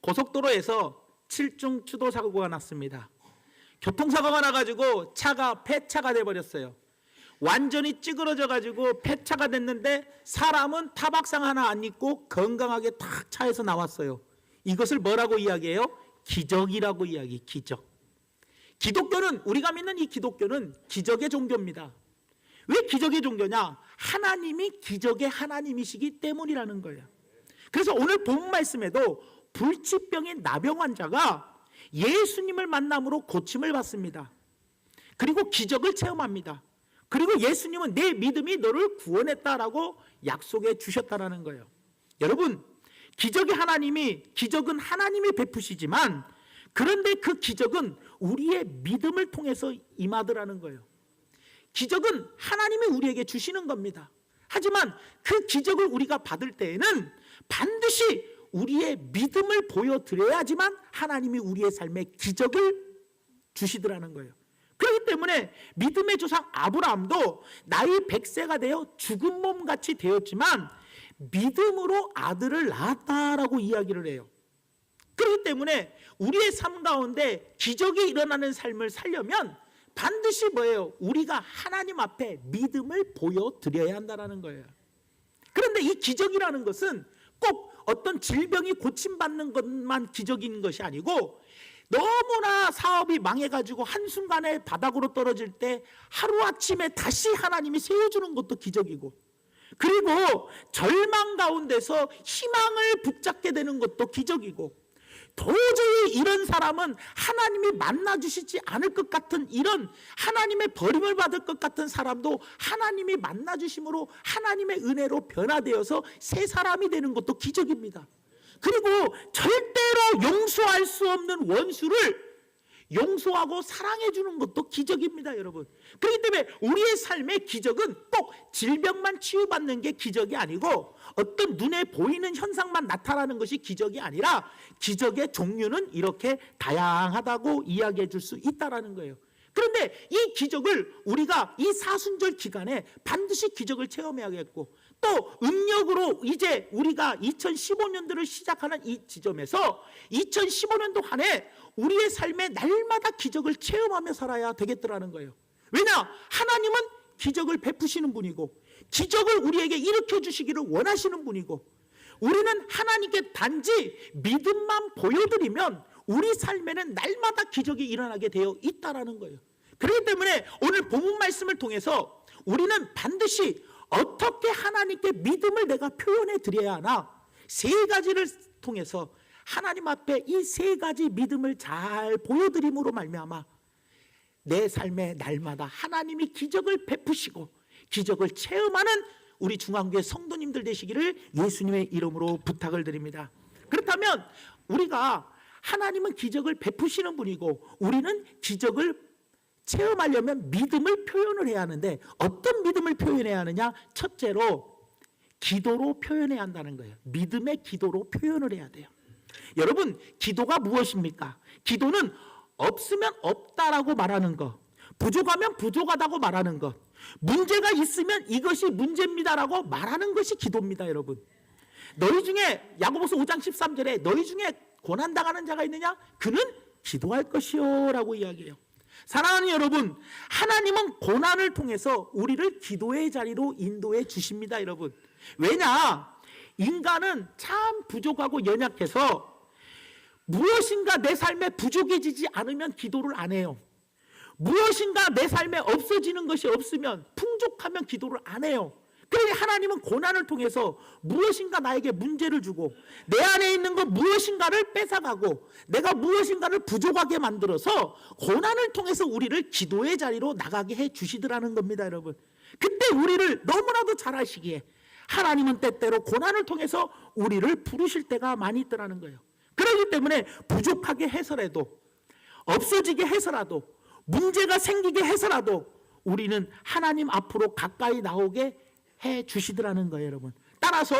고속도로에서 7중 추도 사고가 났습니다. 교통사고가 나가지고 차가 폐차가 돼버렸어요. 완전히 찌그러져 가지고 폐차가 됐는데 사람은 타박상 하나 안 입고 건강하게 탁 차에서 나왔어요. 이것을 뭐라고 이야기해요? 기적이라고 이야기. 기적. 기독교는, 우리가 믿는 이 기독교는 기적의 종교입니다. 왜 기적의 종교냐? 하나님이 기적의 하나님이시기 때문이라는 거예요. 그래서 오늘 본 말씀에도 불치병인 나병 환자가 예수님을 만남으로 고침을 받습니다. 그리고 기적을 체험합니다. 그리고 예수님은 내 믿음이 너를 구원했다라고 약속해 주셨다라는 거예요. 여러분, 기적은 하나님이 베푸시지만, 그런데 그 기적은 우리의 믿음을 통해서 임하더라는 거예요. 기적은 하나님이 우리에게 주시는 겁니다. 하지만 그 기적을 우리가 받을 때에는 반드시 우리의 믿음을 보여드려야지만 하나님이 우리의 삶에 기적을 주시더라는 거예요. 그렇기 때문에 믿음의 조상 아브라함도 나이 100세가 되어 죽은 몸같이 되었지만 믿음으로 아들을 낳았다라고 이야기를 해요. 그렇기 때문에 우리의 삶 가운데 기적이 일어나는 삶을 살려면 반드시 뭐예요? 우리가 하나님 앞에 믿음을 보여드려야 한다는 거예요. 그런데 이 기적이라는 것은 꼭 어떤 질병이 고침받는 것만 기적인 것이 아니고, 너무나 사업이 망해가지고 한순간에 바닥으로 떨어질 때 하루아침에 다시 하나님이 세워주는 것도 기적이고, 그리고 절망 가운데서 희망을 붙잡게 되는 것도 기적이고, 도저히 이런 사람은 하나님이 만나주시지 않을 것 같은, 이런 하나님의 버림을 받을 것 같은 사람도 하나님이 만나주심으로 하나님의 은혜로 변화되어서 새 사람이 되는 것도 기적입니다. 그리고 절대로 용서할 수 없는 원수를 용서하고 사랑해 주는 것도 기적입니다, 여러분. 그렇기 때문에 우리의 삶의 기적은 꼭 질병만 치유받는 게 기적이 아니고, 어떤 눈에 보이는 현상만 나타나는 것이 기적이 아니라 기적의 종류는 이렇게 다양하다고 이야기해 줄 수 있다는 거예요. 그런데 이 기적을 우리가 이 사순절 기간에 반드시 기적을 체험해야겠고, 또 음력으로 이제 우리가 2015년도를 시작하는 이 지점에서 2015년도 한 해 우리의 삶에 날마다 기적을 체험하며 살아야 되겠더라는 거예요. 왜냐? 하나님은 기적을 베푸시는 분이고, 기적을 우리에게 일으켜 주시기를 원하시는 분이고, 우리는 하나님께 단지 믿음만 보여드리면 우리 삶에는 날마다 기적이 일어나게 되어 있다는 거예요. 그렇기 때문에 오늘 본문 말씀을 통해서 우리는 반드시 어떻게 하나님께 믿음을 내가 표현해 드려야 하나, 세 가지를 통해서 하나님 앞에 이 세 가지 믿음을 잘 보여드림으로 말미암아 내 삶에 날마다 하나님이 기적을 베푸시고 기적을 체험하는 우리 중앙교회 성도님들 되시기를 예수님의 이름으로 부탁을 드립니다. 그렇다면 우리가, 하나님은 기적을 베푸시는 분이고 우리는 기적을 체험하려면 믿음을 표현을 해야 하는데, 어떤 믿음을 표현해야 하느냐? 첫째로 기도로 표현해야 한다는 거예요. 믿음의 기도로 표현을 해야 돼요. 여러분, 기도가 무엇입니까? 기도는 없으면 없다라고 말하는 것, 부족하면 부족하다고 말하는 것, 문제가 있으면 이것이 문제입니다라고 말하는 것이 기도입니다. 여러분, 너희 중에, 야고보서 5장 13절에 너희 중에 고난당하는 자가 있느냐? 그는 기도할 것이요 라고 이야기해요. 사랑하는 여러분, 하나님은 고난을 통해서 우리를 기도의 자리로 인도해 주십니다. 여러분, 왜냐? 인간은 참 부족하고 연약해서 무엇인가 내 삶에 부족해지지 않으면 기도를 안 해요. 무엇인가 내 삶에 없어지는 것이 없으면, 풍족하면 기도를 안 해요. 그러니 하나님은 고난을 통해서 무엇인가 나에게 문제를 주고 내 안에 있는 것 무엇인가를 뺏어가고 내가 무엇인가를 부족하게 만들어서 고난을 통해서 우리를 기도의 자리로 나가게 해 주시더라는 겁니다. 여러분, 그때 우리를 너무나도 잘 아시기에 하나님은 때때로 고난을 통해서 우리를 부르실 때가 많이 있더라는 거예요. 그렇기 때문에 부족하게 해서라도, 없어지게 해서라도, 문제가 생기게 해서라도 우리는 하나님 앞으로 가까이 나오게 해 주시더라는 거예요. 여러분, 따라서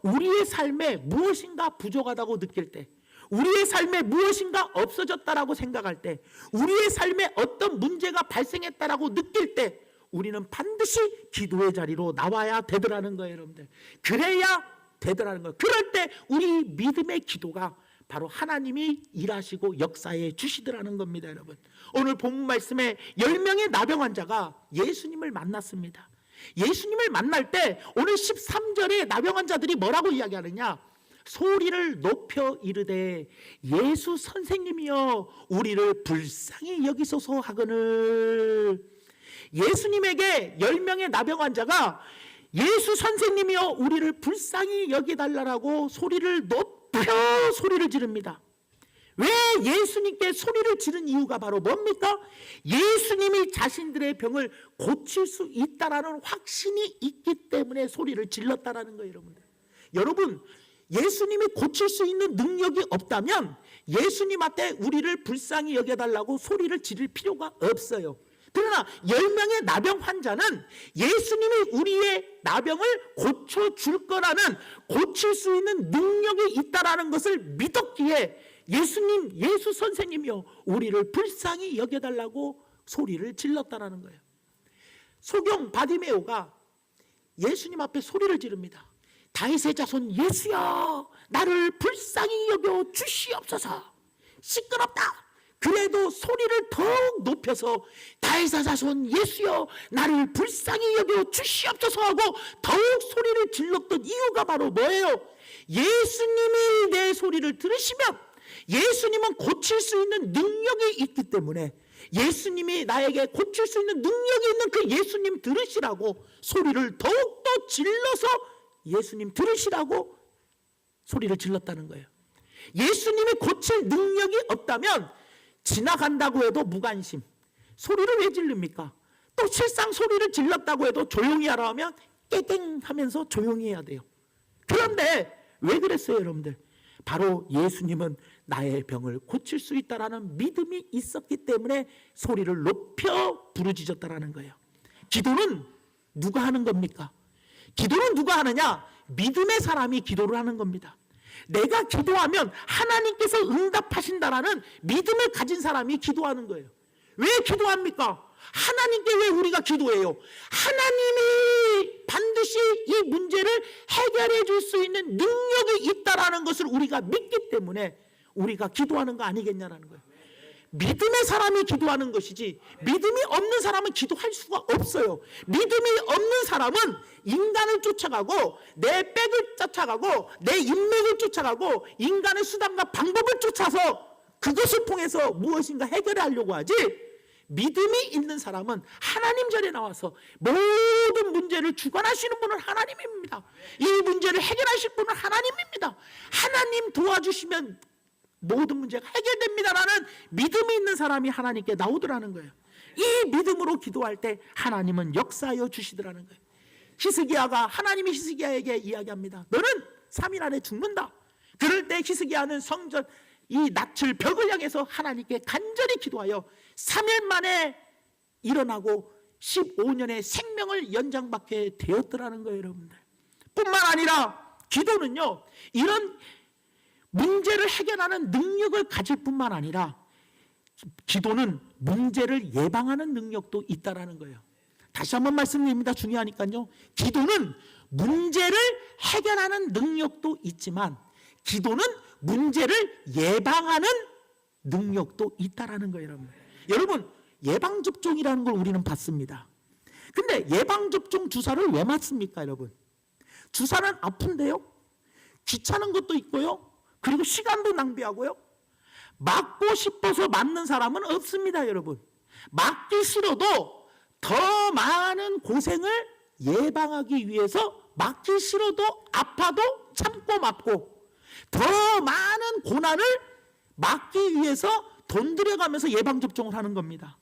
우리의 삶에 무엇인가 부족하다고 느낄 때, 우리의 삶에 무엇인가 없어졌다라고 생각할 때, 우리의 삶에 어떤 문제가 발생했다라고 느낄 때 우리는 반드시 기도의 자리로 나와야 되더라는 거예요. 여러분들, 그래야 되더라는 거예요. 그럴 때 우리 믿음의 기도가 바로 하나님이 일하시고 역사해 주시더라는 겁니다. 여러분, 오늘 본문 말씀에 10명의 나병 환자가 예수님을 만났습니다. 예수님을 만날 때 오늘 13절에 나병 환자들이 뭐라고 이야기하느냐, 소리를 높여 이르되 예수 선생님이여 우리를 불쌍히 여기소서 하거늘. 예수님에게 10명의 나병 환자가 예수 선생님이여 우리를 불쌍히 여기달라고 소리를 지릅니다. 왜 예수님께 소리를 지른 이유가 바로 뭡니까? 예수님이 자신들의 병을 고칠 수 있다라는 확신이 있기 때문에 소리를 질렀다라는 거예요. 여러분, 예수님이 고칠 수 있는 능력이 없다면 예수님 앞에 우리를 불쌍히 여겨달라고 소리를 지를 필요가 없어요. 그러나 10명의 나병 환자는 예수님이 우리의 나병을 고쳐줄 거라는, 고칠 수 있는 능력이 있다라는 것을 믿었기에 예수님, 예수 선생님이여 우리를 불쌍히 여겨달라고 소리를 질렀다라는 거예요. 소경 바디메오가 예수님 앞에 소리를 지릅니다. 다윗의 자손 예수여 나를 불쌍히 여겨 주시옵소서. 시끄럽다. 그래도 소리를 더욱 높여서 다윗의 자손 예수여 나를 불쌍히 여겨 주시옵소서 하고 더욱 소리를 질렀던 이유가 바로 뭐예요? 예수님이 내 소리를 들으시면 예수님은 고칠 수 있는 능력이 있기 때문에 예수님이 나에게 고칠 수 있는 능력이 있는 그 예수님 들으시라고 소리를 더욱더 질러서 예수님 들으시라고 소리를 질렀다는 거예요. 예수님이 고칠 능력이 없다면 지나간다고 해도 무관심. 소리를 왜 질릅니까? 또 실상 소리를 질렀다고 해도 조용히 하라 하면 깨갱 하면서 조용히 해야 돼요. 그런데 왜 그랬어요, 여러분들? 바로 예수님은 나의 병을 고칠 수 있다라는 믿음이 있었기 때문에 소리를 높여 부르짖었다라는 거예요. 기도는 누가 하는 겁니까? 기도는 누가 하느냐? 믿음의 사람이 기도를 하는 겁니다. 내가 기도하면 하나님께서 응답하신다라는 믿음을 가진 사람이 기도하는 거예요. 왜 기도합니까? 하나님께 왜 우리가 기도해요? 하나님이 반드시 이 문제를 해결해 줄 수 있는 능력이 있다라는 것을 우리가 믿기 때문에 우리가 기도하는 거 아니겠냐라는 거예요. 믿음의 사람이 기도하는 것이지 믿음이 없는 사람은 기도할 수가 없어요. 믿음이 없는 사람은 인간을 쫓아가고 내 백을 쫓아가고 내 인맥을 쫓아가고 인간의 수단과 방법을 쫓아서 그것을 통해서 무엇인가 해결하려고 하지, 믿음이 있는 사람은 하나님 전에 나와서 모든 문제를 주관하시는 분은 하나님입니다. 이 문제를 해결하실 분은 하나님입니다. 하나님 도와주시면 모든 문제가 해결됩니다라는 믿음이 있는 사람이 하나님께 나오더라는 거예요. 이 믿음으로 기도할 때 하나님은 역사하여 주시더라는 거예요. 히스기야가, 하나님이 히스기야에게 이야기합니다. 너는 3일 안에 죽는다. 그럴 때 히스기야는 성전 이 낯을 벽을 향해서 하나님께 간절히 기도하여 3일 만에 일어나고 15년의 생명을 연장받게 되었더라는 거예요, 여러분들. 뿐만 아니라 기도는요, 이런 문제를 해결하는 능력을 가질 뿐만 아니라 기도는 문제를 예방하는 능력도 있다라는 거예요. 다시 한번 말씀드립니다. 중요하니까요. 기도는 문제를 해결하는 능력도 있지만 기도는 문제를 예방하는 능력도 있다라는 거예요, 여러분. 여러분, 예방접종이라는 걸 우리는 받습니다. 근데 예방접종 주사를 왜 맞습니까, 여러분? 주사는 아픈데요, 귀찮은 것도 있고요, 그리고 시간도 낭비하고요. 맞고 싶어서 맞는 사람은 없습니다, 여러분. 맞기 싫어도 더 많은 고생을 예방하기 위해서 맞기 싫어도 아파도 참고 맞고 더 많은 고난을 막기 위해서 돈 들여가면서 예방접종을 하는 겁니다.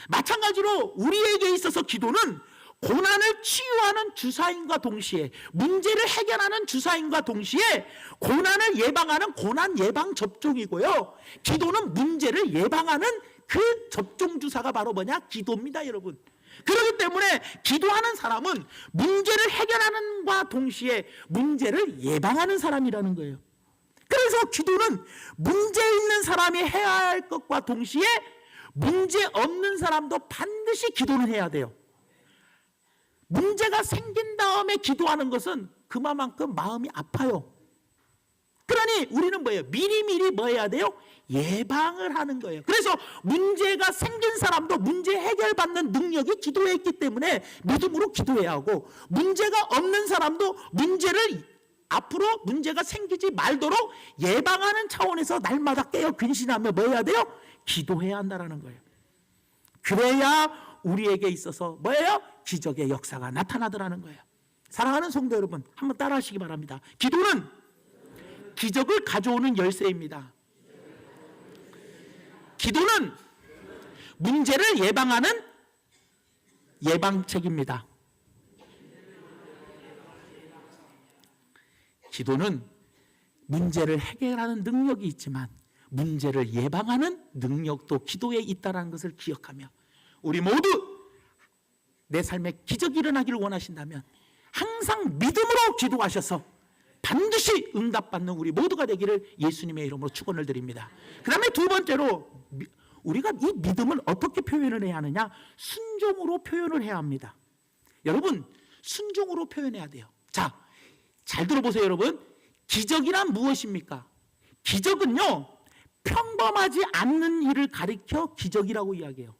마찬가지로 우리에게 있어서 기도는 고난을 치유하는 주사인과 동시에, 문제를 해결하는 주사인과 동시에 고난을 예방하는 고난 예방 접종이고요. 기도는 문제를 예방하는 그 접종 주사가 바로 뭐냐? 기도입니다, 여러분. 그렇기 때문에 기도하는 사람은 문제를 해결하는 것과 동시에 문제를 예방하는 사람이라는 거예요. 그래서 기도는 문제 있는 사람이 해야 할 것과 동시에 문제 없는 사람도 반드시 기도는 해야 돼요. 문제가 생긴 다음에 기도하는 것은 그만큼 마음이 아파요. 그러니 우리는 뭐예요? 미리미리 뭐 해야 돼요? 예방을 하는 거예요. 그래서 문제가 생긴 사람도 문제 해결받는 능력이 기도에 있기 때문에 믿음으로 기도해야 하고, 문제가 없는 사람도 문제를 앞으로 문제가 생기지 말도록 예방하는 차원에서 날마다 깨어 근신하며 뭐 해야 돼요? 기도해야 한다는 거예요. 그래야 우리에게 있어서 뭐예요? 기적의 역사가 나타나더라는 거예요. 사랑하는 성도 여러분, 한번 따라하시기 바랍니다. 기도는 기적을 가져오는 열쇠입니다. 기도는 문제를 예방하는 예방책입니다. 기도는 문제를 해결하는 능력이 있지만 문제를 예방하는 능력도 기도에 있다는 것을 기억하며, 우리 모두 내 삶에 기적이 일어나기를 원하신다면 항상 믿음으로 기도하셔서 반드시 응답받는 우리 모두가 되기를 예수님의 이름으로 축원을 드립니다. 그 다음에 두 번째로, 우리가 이 믿음을 어떻게 표현을 해야 하느냐? 순종으로 표현을 해야 합니다. 여러분, 순종으로 표현해야 돼요. 자, 잘 들어보세요 여러분. 기적이란 무엇입니까? 기적은요, 평범하지 않는 일을 가리켜 기적이라고 이야기해요.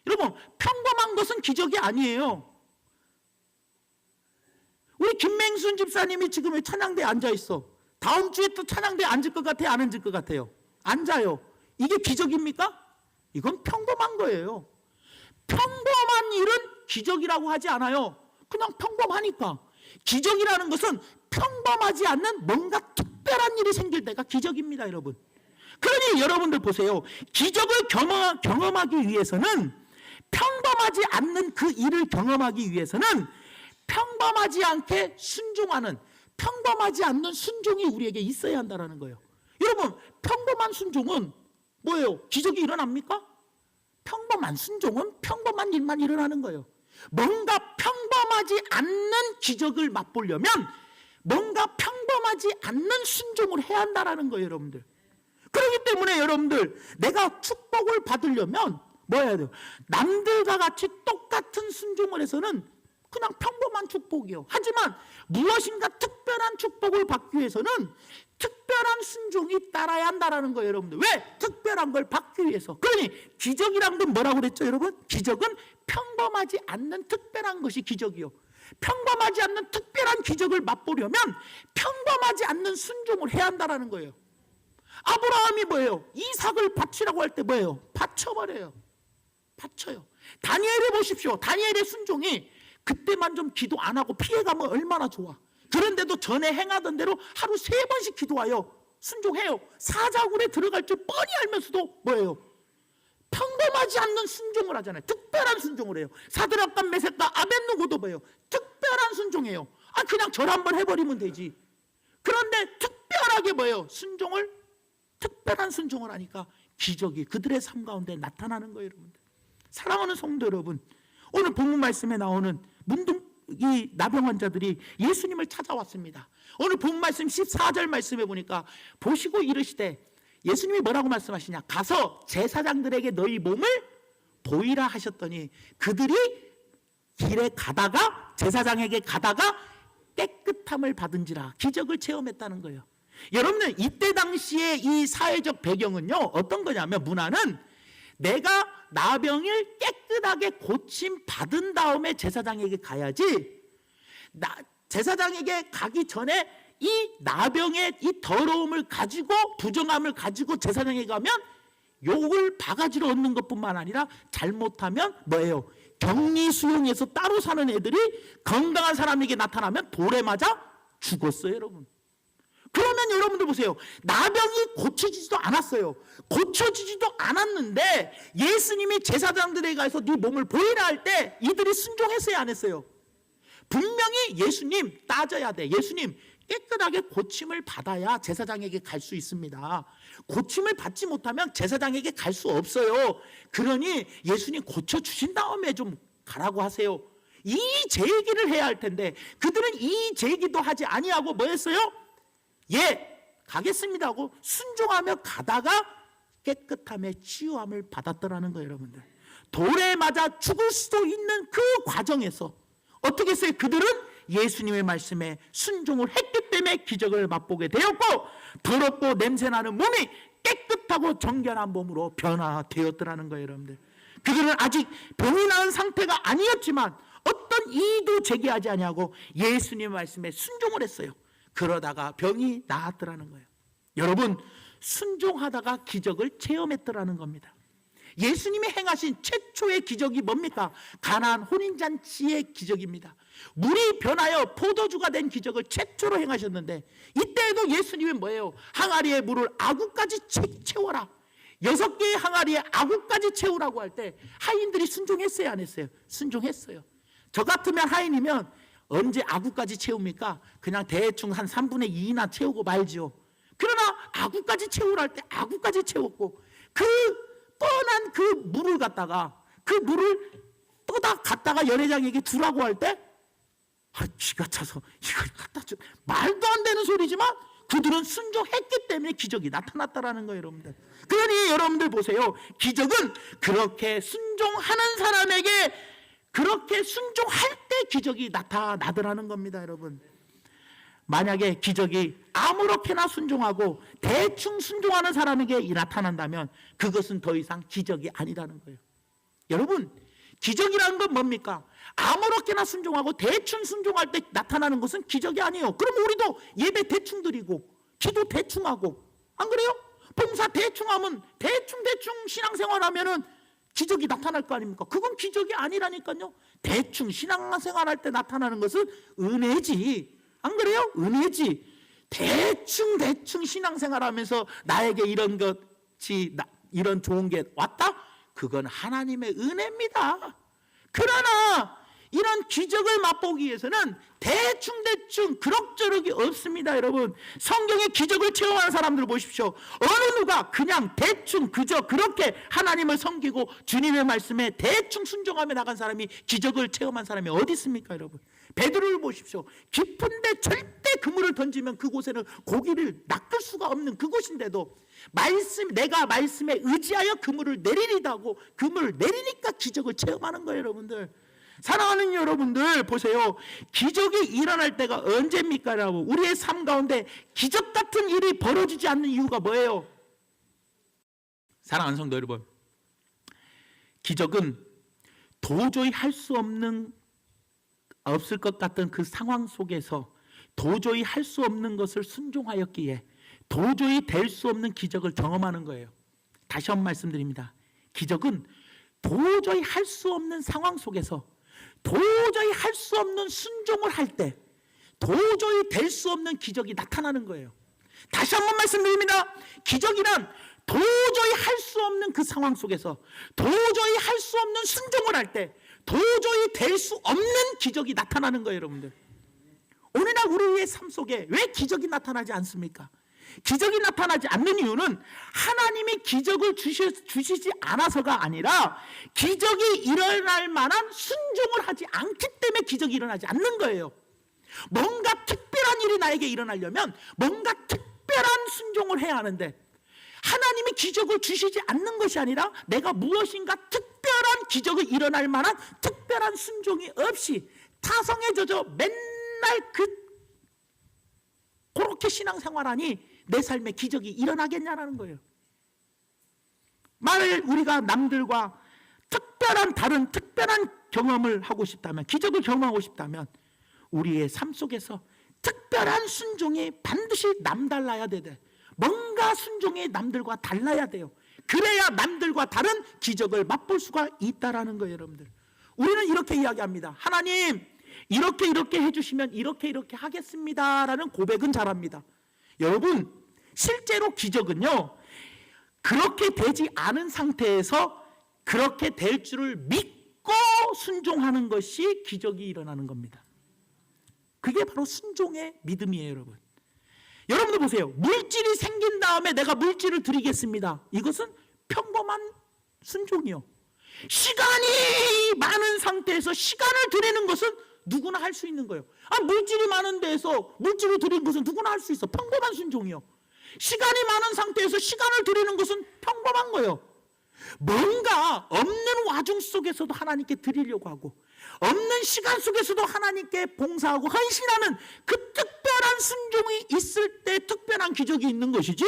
여러분, 평범한 것은 기적이 아니에요. 우리 김맹순 집사님이 지금 왜 찬양대에 앉아있어? 다음 주에 또 찬양대에 앉을 것 같아요? 안 앉을 것 같아요? 앉아요. 이게 기적입니까? 이건 평범한 거예요. 평범한 일은 기적이라고 하지 않아요. 그냥 평범하니까. 기적이라는 것은 평범하지 않는 뭔가 특별한 일이 생길 때가 기적입니다, 여러분. 그러니 여러분들 보세요. 기적을 경험하기 위해서는, 평범하지 않는 그 일을 경험하기 위해서는 평범하지 않게 순종하는, 평범하지 않는 순종이 우리에게 있어야 한다는 거예요. 여러분, 평범한 순종은 뭐예요? 기적이 일어납니까? 평범한 순종은 평범한 일만 일어나는 거예요. 뭔가 평범하지 않는 기적을 맛보려면 뭔가 평범하지 않는 순종을 해야 한다는 거예요, 여러분들. 그렇기 때문에 여러분들, 내가 축복을 받으려면 뭐 해야 돼요? 남들과 같이 똑같은 순종을 해서는 그냥 평범한 축복이요. 하지만 무엇인가 특별한 축복을 받기 위해서는 특별한 순종이 따라야 한다는 거예요, 여러분들. 왜? 특별한 걸 받기 위해서. 그러니 기적이란 건 뭐라고 그랬죠, 여러분? 기적은 평범하지 않는 특별한 것이 기적이요. 평범하지 않는 특별한 기적을 맛보려면 평범하지 않는 순종을 해야 한다는 거예요. 아브라함이 뭐예요? 이삭을 바치라고 할 때 뭐예요? 바쳐버려요. 바쳐요. 다니엘을 보십시오. 다니엘의 순종이, 그때만 좀 기도 안 하고 피해가면 얼마나 좋아. 그런데도 전에 행하던 대로 하루 3번씩 기도하여 순종해요. 사자굴에 들어갈 줄 뻔히 알면서도 뭐예요? 평범하지 않는 순종을 하잖아요. 특별한 순종을 해요. 사드락과 메섹과 아벳느고도 뭐예요? 특별한 순종해요. 그냥 절 한번 해버리면 되지. 그런데 특별하게 뭐예요? 특별한 순종을 하니까 기적이 그들의 삶 가운데 나타나는 거예요, 여러분들. 사랑하는 성도 여러분, 오늘 본문 말씀에 나오는 이 나병 환자들이 예수님을 찾아왔습니다. 오늘 본문 말씀 14절 말씀에 보니까, 보시고 이르시되, 예수님이 뭐라고 말씀하시냐? 가서 제사장들에게 너희 몸을 보이라 하셨더니 그들이 길에 가다가, 제사장에게 가다가 깨끗함을 받은지라. 기적을 체험했다는 거예요. 여러분들, 이때 당시에 이 사회적 배경은요, 어떤 거냐면, 문화는 내가 나병을 깨끗하게 고침 받은 다음에 제사장에게 가야지, 제사장에게 가기 전에 이 나병의 이 더러움을 가지고, 부정함을 가지고 제사장에게 가면 욕을 바가지로 얻는 것뿐만 아니라 잘못하면 뭐예요? 격리 수용해서 따로 사는 애들이 건강한 사람에게 나타나면 돌에 맞아 죽었어요, 여러분. 그러면 여러분들 보세요. 나병이 고쳐지지도 않았어요. 고쳐지지도 않았는데 예수님이 제사장들에게 가서 네 몸을 보이라 할 때 이들이 순종했어요, 안 했어요? 분명히 예수님 따져야 돼. 예수님, 깨끗하게 고침을 받아야 제사장에게 갈 수 있습니다. 고침을 받지 못하면 제사장에게 갈 수 없어요. 그러니 예수님 고쳐주신 다음에 좀 가라고 하세요. 이 제기를 해야 할 텐데 그들은 이 제기도 하지 아니하고 뭐 했어요? 예, 가겠습니다 하고 순종하며 가다가 깨끗함에 치유함을 받았더라는 거예요, 여러분들. 돌에 맞아 죽을 수도 있는 그 과정에서 어떻게 했어요? 그들은 예수님의 말씀에 순종을 했기 때문에 기적을 맛보게 되었고, 더럽고 냄새나는 몸이 깨끗하고 정결한 몸으로 변화되었더라는 거예요. 여러분들, 그들은 아직 병이 나은 상태가 아니었지만 어떤 이의도 제기하지 아니하고 예수님의 말씀에 순종을 했어요. 그러다가 병이 나았더라는 거예요. 여러분, 순종하다가 기적을 체험했더라는 겁니다. 예수님이 행하신 최초의 기적이 뭡니까? 가나안 혼인잔치의 기적입니다. 물이 변하여 포도주가 된 기적을 최초로 행하셨는데, 이때에도 예수님이 뭐예요? 항아리에 물을 아구까지 채워라, 6개의 항아리에 아구까지 채우라고 할 때 하인들이 순종했어요, 안 했어요? 순종했어요. 저 같으면 하인이면 언제 아구까지 채웁니까? 그냥 대충 한 3분의 2나 채우고 말지요. 그러나 아구까지 채우라 할 때 아구까지 채웠고, 그 뻔한 그 물을 갖다가, 그 물을 떠다 갖다가 연회장에게 두라고 할 때 기가 차서 이걸 갖다 줘, 말도 안 되는 소리지만 그들은 순종했기 때문에 기적이 나타났다라는 거예요. 여러분들, 그러니 여러분들 보세요. 기적은 그렇게 순종하는 사람에게, 그렇게 순종할 때 기적이 나타나더라는 겁니다. 여러분, 만약에 기적이 아무렇게나 순종하고 대충 순종하는 사람에게 나타난다면 그것은 더 이상 기적이 아니라는 거예요. 여러분, 기적이라는 건 뭡니까? 아무렇게나 순종하고 대충 순종할 때 나타나는 것은 기적이 아니에요. 그럼 우리도 예배 대충 드리고 기도 대충 하고, 안 그래요? 봉사 대충 하면, 대충 신앙생활하면은 기적이 나타날 거 아닙니까? 그건 기적이 아니라니까요. 대충 신앙생활할 때 나타나는 것은 은혜지, 안 그래요? 은혜지. 대충 신앙생활하면서 나에게 이런 것이, 이런 좋은 게 왔다? 그건 하나님의 은혜입니다. 그러나 이런 기적을 맛보기 위해서는 대충 그럭저럭이 없습니다. 여러분, 성경의 기적을 체험하는 사람들 보십시오. 어느 누가 그냥 대충 그저 그렇게 하나님을 섬기고 주님의 말씀에 대충 순종하며 나간 사람이, 기적을 체험한 사람이 어디 있습니까? 여러분, 베드로를 보십시오. 깊은데 절대 그물을 던지면 그곳에는 고기를 낚을 수가 없는 그곳인데도 내가 말씀에 의지하여 그물을 내리리다 하고 그물을 내리니까 기적을 체험하는 거예요. 여러분들, 사랑하는 여러분들 보세요. 기적이 일어날 때가 언제입니까? 여러분, 우리의 삶 가운데 기적 같은 일이 벌어지지 않는 이유가 뭐예요? 사랑하는 성도 여러분, 기적은 도저히 할 수 없을 것 같은 그 상황 속에서 도저히 할 수 없는 것을 순종하였기에 도저히 될 수 없는 기적을 경험하는 거예요. 다시 한번 말씀드립니다. 기적은 도저히 할 수 없는 상황 속에서 도저히 할 수 없는 순종을 할 때 도저히 될 수 없는 기적이 나타나는 거예요. 다시 한번 말씀드립니다. 기적이란 도저히 할 수 없는 그 상황 속에서 도저히 할 수 없는 순종을 할 때 도저히 될 수 없는 기적이 나타나는 거예요. 여러분들, 오늘날 우리의 삶 속에 왜 기적이 나타나지 않습니까? 기적이 나타나지 않는 이유는 하나님이 기적을 주시지 않아서가 아니라 기적이 일어날 만한 순종을 하지 않기 때문에 기적이 일어나지 않는 거예요. 뭔가 특별한 일이 나에게 일어나려면 뭔가 특별한 순종을 해야 하는데, 하나님이 기적을 주시지 않는 것이 아니라 내가 무엇인가 특별한 기적이 일어날 만한 특별한 순종이 없이 타성에 젖어 맨날 그렇게 신앙생활하니 내 삶에 기적이 일어나겠냐라는 거예요. 만일 우리가 남들과 다른 특별한 경험을 하고 싶다면, 기적을 경험하고 싶다면 우리의 삶 속에서 특별한 순종이 반드시 남달라야 돼. 뭔가 순종이 남들과 달라야 돼요. 그래야 남들과 다른 기적을 맛볼 수가 있다라는 거예요. 여러분들, 우리는 이렇게 이야기합니다. 하나님, 이렇게 해주시면 이렇게 하겠습니다라는 고백은 잘합니다. 여러분, 실제로 기적은요, 그렇게 되지 않은 상태에서 그렇게 될 줄을 믿고 순종하는 것이 기적이 일어나는 겁니다. 그게 바로 순종의 믿음이에요. 여러분, 여러분들 보세요. 물질이 생긴 다음에 내가 물질을 드리겠습니다, 이것은 평범한 순종이요. 시간이 많은 상태에서 시간을 드리는 것은 누구나 할 수 있는 거예요. 물질이 많은 데에서 물질을 드리는 것은 누구나 할 수 있어. 평범한 순종이요. 시간이 많은 상태에서 시간을 드리는 것은 평범한 거예요. 뭔가 없는 와중 속에서도 하나님께 드리려고 하고, 없는 시간 속에서도 하나님께 봉사하고 헌신하는 그 특별한 순종이 있을 때 특별한 기적이 있는 것이지,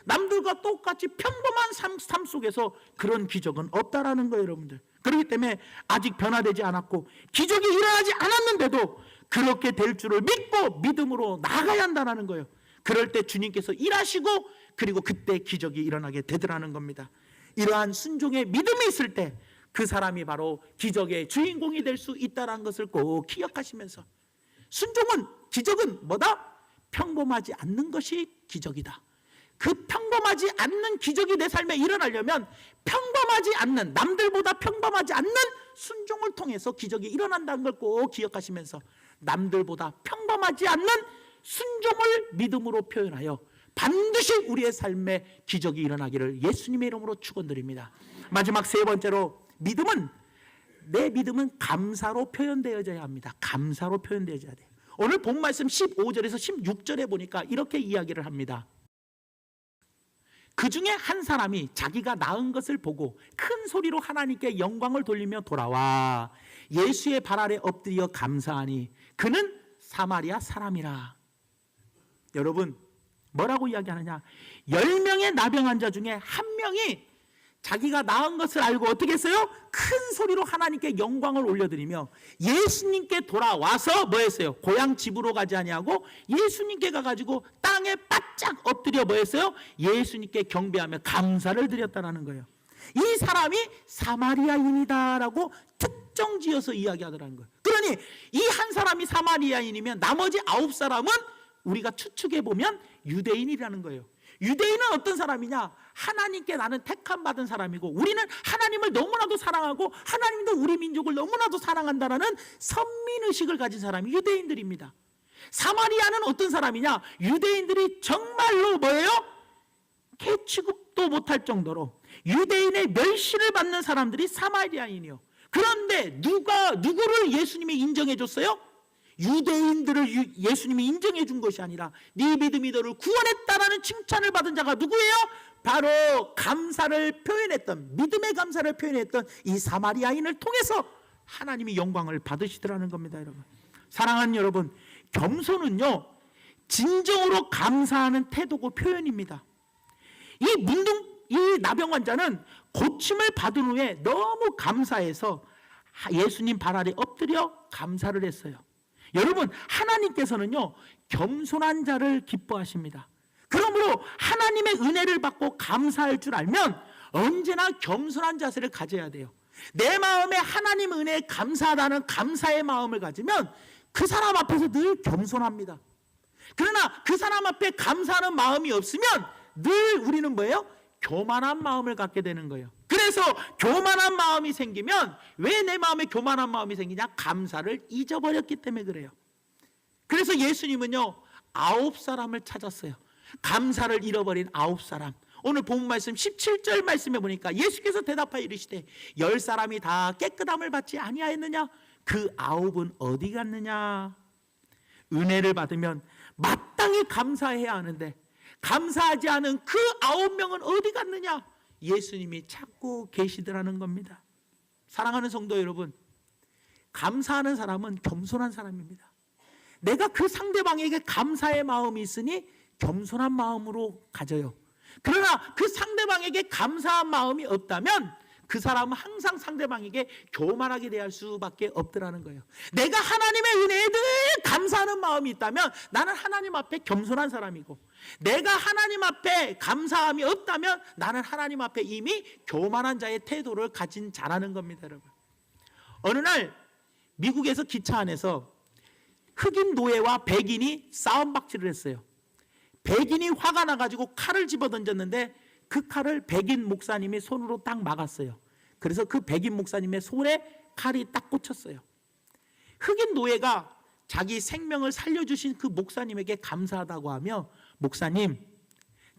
남들과 똑같이 평범한 삶 속에서 그런 기적은 없다라는 거예요, 여러분들. 그렇기 때문에 아직 변화되지 않았고 기적이 일어나지 않았는데도 그렇게 될 줄을 믿고 믿음으로 나아가야 한다는 거예요. 그럴 때 주님께서 일하시고 그리고 그때 기적이 일어나게 되더라는 겁니다. 이러한 순종의 믿음이 있을 때 그 사람이 바로 기적의 주인공이 될 수 있다는 것을 꼭 기억하시면서, 순종은, 기적은 뭐다? 평범하지 않는 것이 기적이다. 그 평범하지 않는 기적이 내 삶에 일어나려면 평범하지 않는, 남들보다 평범하지 않는 순종을 통해서 기적이 일어난다는 걸 꼭 기억하시면서, 남들보다 평범하지 않는 순종을 믿음으로 표현하여 반드시 우리의 삶에 기적이 일어나기를 예수님의 이름으로 축원드립니다. 마지막 세 번째로, 내 믿음은 감사로 표현되어져야 합니다. 감사로 표현되어져야 돼요. 오늘 본 말씀 15절에서 16절에 보니까 이렇게 이야기를 합니다. 그 중에 한 사람이 자기가 낳은 것을 보고 큰 소리로 하나님께 영광을 돌리며 돌아와 예수의 발 아래 엎드려 감사하니 그는 사마리아 사람이라. 여러분, 뭐라고 이야기하느냐? 10명의 나병 환자 중에 한 명이 자기가 낳은 것을 알고 어떻게 했어요? 큰 소리로 하나님께 영광을 올려드리며 예수님께 돌아와서 뭐 했어요? 고향 집으로 가지 아니하고 예수님께 가가지고 땅에 바짝 엎드려 뭐 했어요? 예수님께 경배하며 감사를 드렸다는 거예요. 이 사람이 사마리아인이다라고 특정지어서 이야기하더라는 거예요. 그러니 이 한 사람이 사마리아인이면 나머지 9사람은 우리가 추측해보면 유대인이라는 거예요. 유대인은 어떤 사람이냐? 하나님께 나는 택함 받은 사람이고 우리는 하나님을 너무나도 사랑하고 하나님도 우리 민족을 너무나도 사랑한다라는 선민의식을 가진 사람이 유대인들입니다. 사마리아는 어떤 사람이냐? 유대인들이 정말로 뭐예요? 개 취급도 못할 정도로 유대인의 멸시를 받는 사람들이 사마리아인이요. 그런데 누구를 예수님이 인정해 줬어요? 유대인들을 예수님이 인정해 준 것이 아니라 네 믿음이 너를 구원했다라는 칭찬을 받은 자가 누구예요? 바로 감사를 표현했던, 믿음의 감사를 표현했던 이 사마리아인을 통해서 하나님이 영광을 받으시더라는 겁니다. 여러분, 사랑하는 여러분, 겸손은요 진정으로 감사하는 태도고 표현입니다. 이 나병 환자는 고침을 받은 후에 너무 감사해서 예수님 발 아래 엎드려 감사를 했어요. 여러분, 하나님께서는요 겸손한 자를 기뻐하십니다. 그러므로 하나님의 은혜를 받고 감사할 줄 알면 언제나 겸손한 자세를 가져야 돼요. 내 마음에 하나님 은혜에 감사하다는 감사의 마음을 가지면 그 사람 앞에서 늘 겸손합니다. 그러나 그 사람 앞에 감사하는 마음이 없으면 늘 우리는 뭐예요? 교만한 마음을 갖게 되는 거예요. 그래서 교만한 마음이 생기면, 왜 내 마음에 교만한 마음이 생기냐? 감사를 잊어버렸기 때문에 그래요. 그래서 예수님은요 9사람을 찾았어요. 감사를 잃어버린 9사람. 오늘 본 말씀 17절 말씀에 보니까 예수께서 대답하여 이르시되 10사람이 다 깨끗함을 받지 아니하였느냐? 그 9은 어디 갔느냐? 은혜를 받으면 마땅히 감사해야 하는데 감사하지 않은 그 9명은 어디 갔느냐? 예수님이 찾고 계시더라는 겁니다. 사랑하는 성도 여러분, 감사하는 사람은 겸손한 사람입니다. 내가 그 상대방에게 감사의 마음이 있으니 겸손한 마음으로 가져요. 그러나 그 상대방에게 감사한 마음이 없다면 그 사람은 항상 상대방에게 교만하게 대할 수밖에 없더라는 거예요. 내가 하나님의 은혜에 늘 감사하는 마음이 있다면 나는 하나님 앞에 겸손한 사람이고, 내가 하나님 앞에 감사함이 없다면 나는 하나님 앞에 이미 교만한 자의 태도를 가진 자라는 겁니다. 여러분, 어느 날 미국에서 기차 안에서 흑인 노예와 백인이 싸움박질을 했어요. 백인이 화가 나가지고 칼을 집어던졌는데 그 칼을 백인 목사님이 손으로 딱 막았어요. 그래서 그 백인 목사님의 손에 칼이 딱 꽂혔어요. 흑인 노예가 자기 생명을 살려주신 그 목사님에게 감사하다고 하며, 목사님,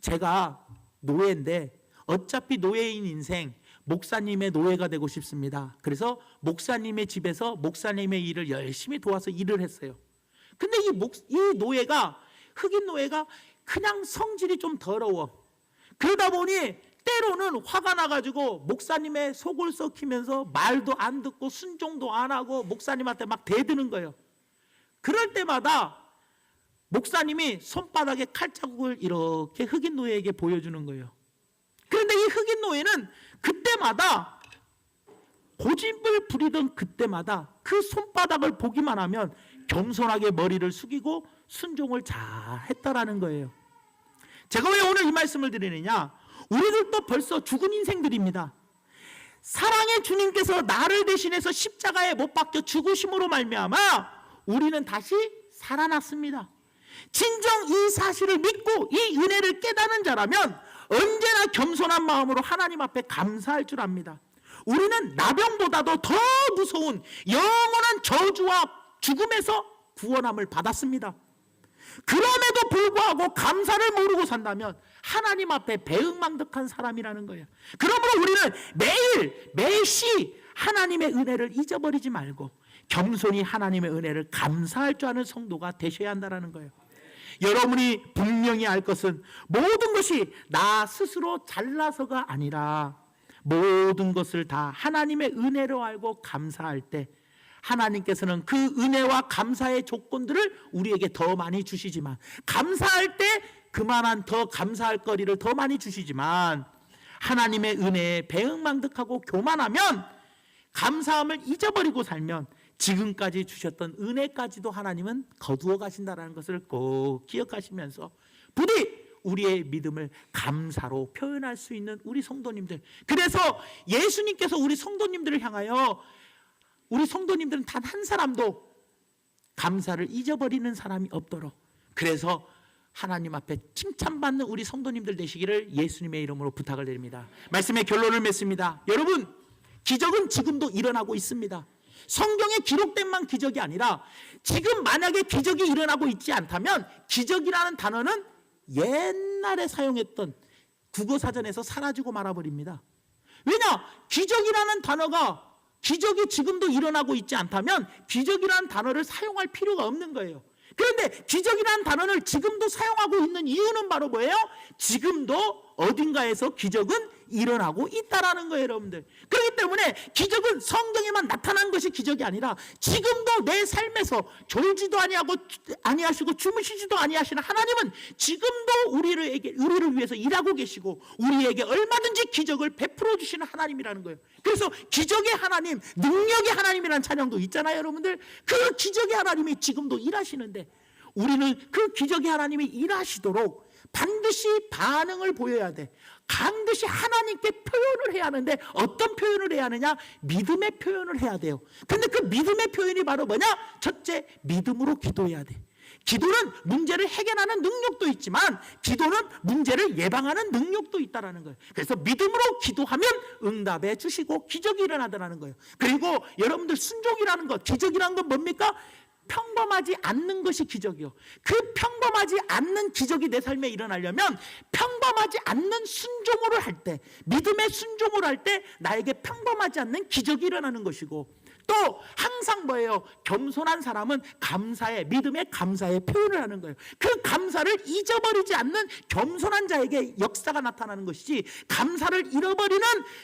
제가 노예인데 어차피 노예인 인생 목사님의 노예가 되고 싶습니다. 그래서 목사님의 집에서 목사님의 일을 열심히 도와서 일을 했어요. 근데 이 노예가, 흑인 노예가 그냥 성질이 좀 더러워. 그러다 보니 때로는 화가 나가지고 목사님의 속을 썩히면서 말도 안 듣고 순종도 안 하고 목사님한테 막 대드는 거예요. 그럴 때마다 목사님이 손바닥에 칼자국을 이렇게 흑인 노예에게 보여주는 거예요. 그런데 이 흑인 노예는 그때마다 고집을 부리던 그때마다 그 손바닥을 보기만 하면 겸손하게 머리를 숙이고 순종을 잘 했다라는 거예요. 제가 왜 오늘 이 말씀을 드리느냐, 우리들도 벌써 죽은 인생들입니다. 사랑의 주님께서 나를 대신해서 십자가에 못 박혀 죽으심으로 말미암아 우리는 다시 살아났습니다. 진정 이 사실을 믿고 이 은혜를 깨닫는 자라면 언제나 겸손한 마음으로 하나님 앞에 감사할 줄 압니다. 우리는 나병보다도 더 무서운 영원한 저주와 죽음에서 구원함을 받았습니다. 그럼에도 불구하고 감사를 모르고 산다면 하나님 앞에 배은망덕한 사람이라는 거예요. 그러므로 우리는 매일시 하나님의 은혜를 잊어버리지 말고 겸손히 하나님의 은혜를 감사할 줄 아는 성도가 되셔야 한다는 거예요. 여러분이 분명히 알 것은 모든 것이 나 스스로 잘나서가 아니라 모든 것을 다 하나님의 은혜로 알고 감사할 때 하나님께서는 그 은혜와 감사의 조건들을 우리에게 더 많이 주시지만, 감사할 때 그만한 더 감사할 거리를 더 많이 주시지만, 하나님의 은혜에 배은망덕하고 교만하면, 감사함을 잊어버리고 살면 지금까지 주셨던 은혜까지도 하나님은 거두어 가신다는 것을 꼭 기억하시면서 부디 우리의 믿음을 감사로 표현할 수 있는 우리 성도님들, 그래서 예수님께서 우리 성도님들을 향하여 우리 성도님들은 단 한 사람도 감사를 잊어버리는 사람이 없도록, 그래서 하나님 앞에 칭찬받는 우리 성도님들 되시기를 예수님의 이름으로 부탁을 드립니다. 말씀의 결론을 맺습니다. 여러분, 기적은 지금도 일어나고 있습니다. 성경에 기록된만 기적이 아니라 지금 만약에 기적이 일어나고 있지 않다면 기적이라는 단어는 옛날에 사용했던 국어사전에서 사라지고 말아버립니다. 왜냐? 기적이라는 단어가 기적이 지금도 일어나고 있지 않다면 기적이라는 단어를 사용할 필요가 없는 거예요. 그런데 기적이라는 단어를 지금도 사용하고 있는 이유는 바로 뭐예요? 지금도 어딘가에서 기적은 일어나고 있다라는 거예요, 여러분들. 그렇기 때문에 기적은 성경에만 나타난 것이 기적이 아니라 지금도 내 삶에서 졸지도 아니하시고 주무시지도 아니하시는 하나님은 지금도 우리를 위해서 일하고 계시고 우리에게 얼마든지 기적을 베풀어 주시는 하나님이라는 거예요. 그래서 기적의 하나님, 능력의 하나님이라는 찬양도 있잖아요, 여러분들. 그 기적의 하나님이 지금도 일하시는데 우리는 그 기적의 하나님이 일하시도록 반드시 반응을 보여야 돼. 반드시 하나님께 표현을 해야 하는데 어떤 표현을 해야 하느냐? 믿음의 표현을 해야 돼요. 근데 그 믿음의 표현이 바로 뭐냐? 첫째, 믿음으로 기도해야 돼. 기도는 문제를 해결하는 능력도 있지만 기도는 문제를 예방하는 능력도 있다는 거예요. 그래서 믿음으로 기도하면 응답해 주시고 기적이 일어나더라는 거예요. 그리고 여러분들 순종이라는 것, 기적이라는 건 뭡니까? 평범하지 않는 것이 기적이요. 그 평범하지 않는 기적이 내 삶에 일어나려면 평범하지 않는 순종으로 할 때, 믿음의 순종으로 할 때 나에게 평범하지 않는 기적이 일어나는 것이고, 또 항상 뭐예요? 겸손한 사람은 감사의, 믿음의 감사의 표현을 하는 거예요. 그 감사를 잊어버리지 않는 겸손한 자에게 역사가 나타나는 것이지, 감사를 잃어버리는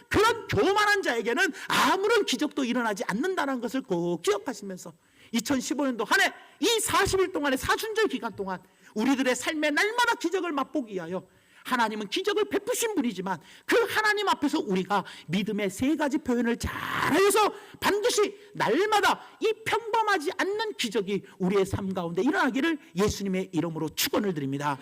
그런 교만한 자에게는 아무런 기적도 일어나지 않는다는 것을 꼭 기억하시면서 2015년도 한 해 이 40일 동안의 사순절 기간 동안 우리들의 삶에 날마다 기적을 맛보기 위하여 하나님은 기적을 베푸신 분이지만 그 하나님 앞에서 우리가 믿음의 세 가지 표현을 잘해서 반드시 날마다 이 평범하지 않는 기적이 우리의 삶 가운데 일어나기를 예수님의 이름으로 축원을 드립니다.